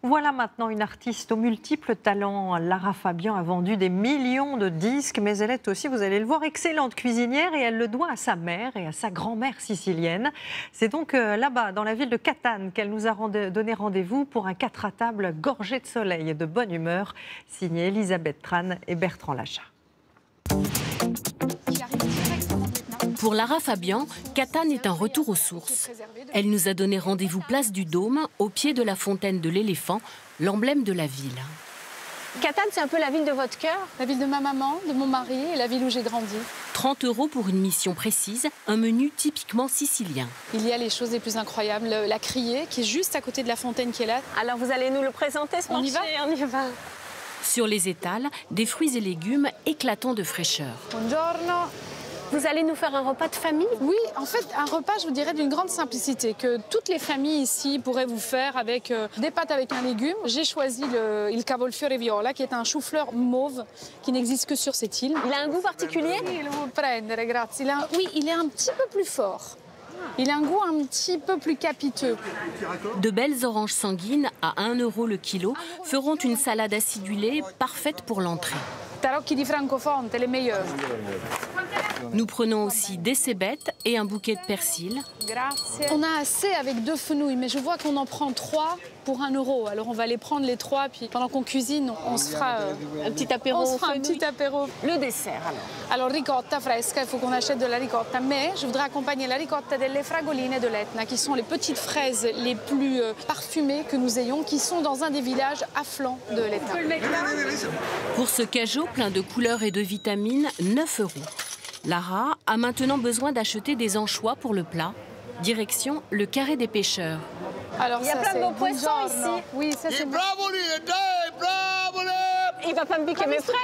Voilà maintenant une artiste aux multiples talents. Lara Fabian a vendu des millions de disques, mais elle est aussi, vous allez le voir, excellente cuisinière et elle le doit à sa mère et à sa grand-mère sicilienne. C'est donc là-bas, dans la ville de Catane, qu'elle nous a donné rendez-vous pour un 4 à table gorgé de soleil et de bonne humeur, signé Elisabeth Tran et Bertrand Lachat. Pour Lara Fabian, Catane est un retour aux sources. Elle nous a donné rendez-vous place du Dôme, au pied de la fontaine de l'éléphant, l'emblème de la ville. Catane, c'est un peu la ville de votre cœur? La ville de ma maman, de mon mari et la ville où j'ai grandi. 30 € pour une mission précise, un menu typiquement sicilien. Il y a les choses les plus incroyables. La criée, qui est juste à côté de la fontaine qui est là. Alors vous allez nous le présenter, ce marché? On y va. Sur les étals, des fruits et légumes éclatants de fraîcheur. Buongiorno. Vous allez nous faire un repas de famille? Oui, en fait, un repas, je vous dirais, d'une grande simplicité, que toutes les familles ici pourraient vous faire avec des pâtes avec un légume. J'ai choisi il cavolfiore viola, qui est un chou-fleur mauve qui n'existe que sur cette île. Il a un goût particulier? Oui, il est un petit peu plus fort. Il a un goût un petit peu plus capiteux. De belles oranges sanguines à 1 € le kilo feront une salade acidulée parfaite pour l'entrée. Tarocchi di Francofonte, les meilleurs. Nous prenons aussi des cébettes et un bouquet de persil. On a assez avec 2 fenouilles, mais je vois qu'on en prend 3 pour 1 €. Alors on va les prendre les 3, puis pendant qu'on cuisine, on se fera un petit apéro. Le dessert alors ricotta fresca, il faut qu'on achète de la ricotta, mais je voudrais accompagner la ricotta delle fragoline de l'Etna, qui sont les petites fraises les plus parfumées que nous ayons, qui sont dans un des villages à flanc de l'Etna. Pour ce cajot plein de couleurs et de vitamines, 9 €. Lara a maintenant besoin d'acheter des anchois pour le plat. Direction le carré des pêcheurs. Alors, il y a plein de beaux poissons ici. Oui, ça c'est bon. Il va pas me piquer mes fraises.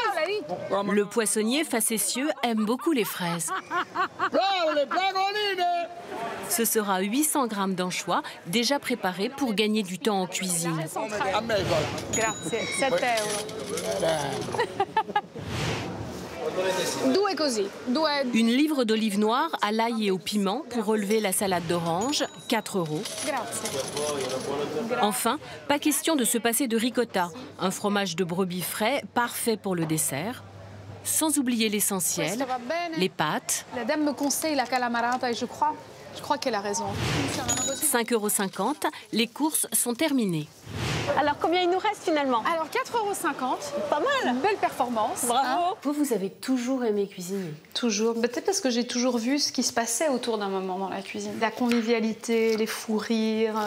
Le poissonnier facétieux aime beaucoup les fraises. Ce sera 800 g d'anchois déjà préparés pour gagner du temps en cuisine. Grazie, 7 €. Une livre d'olives noires à l'ail et au piment pour relever la salade d'orange, 4 €. Enfin, pas question de se passer de ricotta, un fromage de brebis frais parfait pour le dessert. Sans oublier l'essentiel, les pâtes. La dame me conseille la calamarata et je crois qu'elle a raison. 5,50 €, les courses sont terminées. Alors combien il nous reste finalement? Alors 4,50 €. Pas mal. Une belle performance. Bravo. Vous avez toujours aimé cuisiner? Toujours. Peut-être parce que j'ai toujours vu ce qui se passait autour d'un moment dans la cuisine. La convivialité, les fous rires,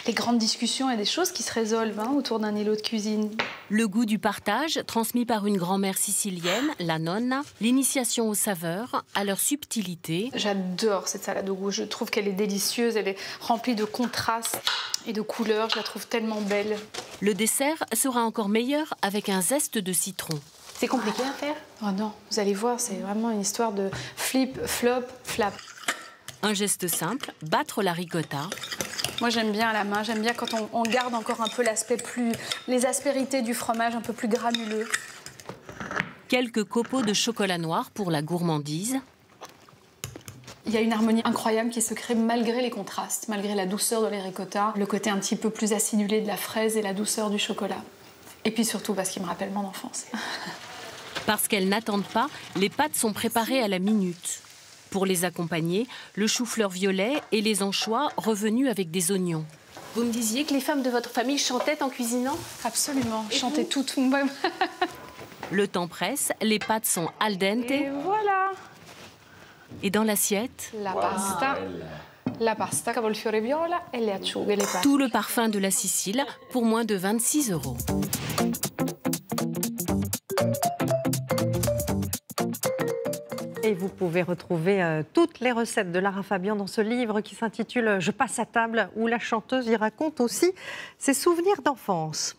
les grandes discussions et des choses qui se résolvent autour d'un îlot de cuisine. Le goût du partage, transmis par une grand-mère sicilienne, la nonna, l'initiation aux saveurs, à leur subtilité. J'adore cette salade au goût. Je trouve qu'elle est délicieuse, elle est remplie de contrastes et de couleurs. Je la trouve tellement belle. Le dessert sera encore meilleur avec un zeste de citron. C'est compliqué à faire? Oh non, vous allez voir, c'est vraiment une histoire de flip, flop, flap. Un geste simple, battre la ricotta. Moi j'aime bien à la main, j'aime bien quand on garde encore un peu les aspérités du fromage un peu plus granuleux. Quelques copeaux de chocolat noir pour la gourmandise. Il y a une harmonie incroyable qui se crée malgré les contrastes, malgré la douceur de la ricotta, le côté un petit peu plus acidulé de la fraise et la douceur du chocolat. Et puis surtout parce qu'il me rappelle mon enfance. Parce qu'elles n'attendent pas, les pâtes sont préparées à la minute. Pour les accompagner, le chou-fleur violet et les anchois revenus avec des oignons. Vous me disiez que les femmes de votre famille chantaient en cuisinant? Absolument, je chantais tout moi-même. Le temps presse, les pâtes sont al dente. Et voilà. Et dans l'assiette, la pasta cavolfiore viola et le acciughe, les pâtes. Tout le parfum de la Sicile pour moins de 26 €. Et vous pouvez retrouver toutes les recettes de Lara Fabian dans ce livre qui s'intitule « Je passe à table » où la chanteuse y raconte aussi ses souvenirs d'enfance.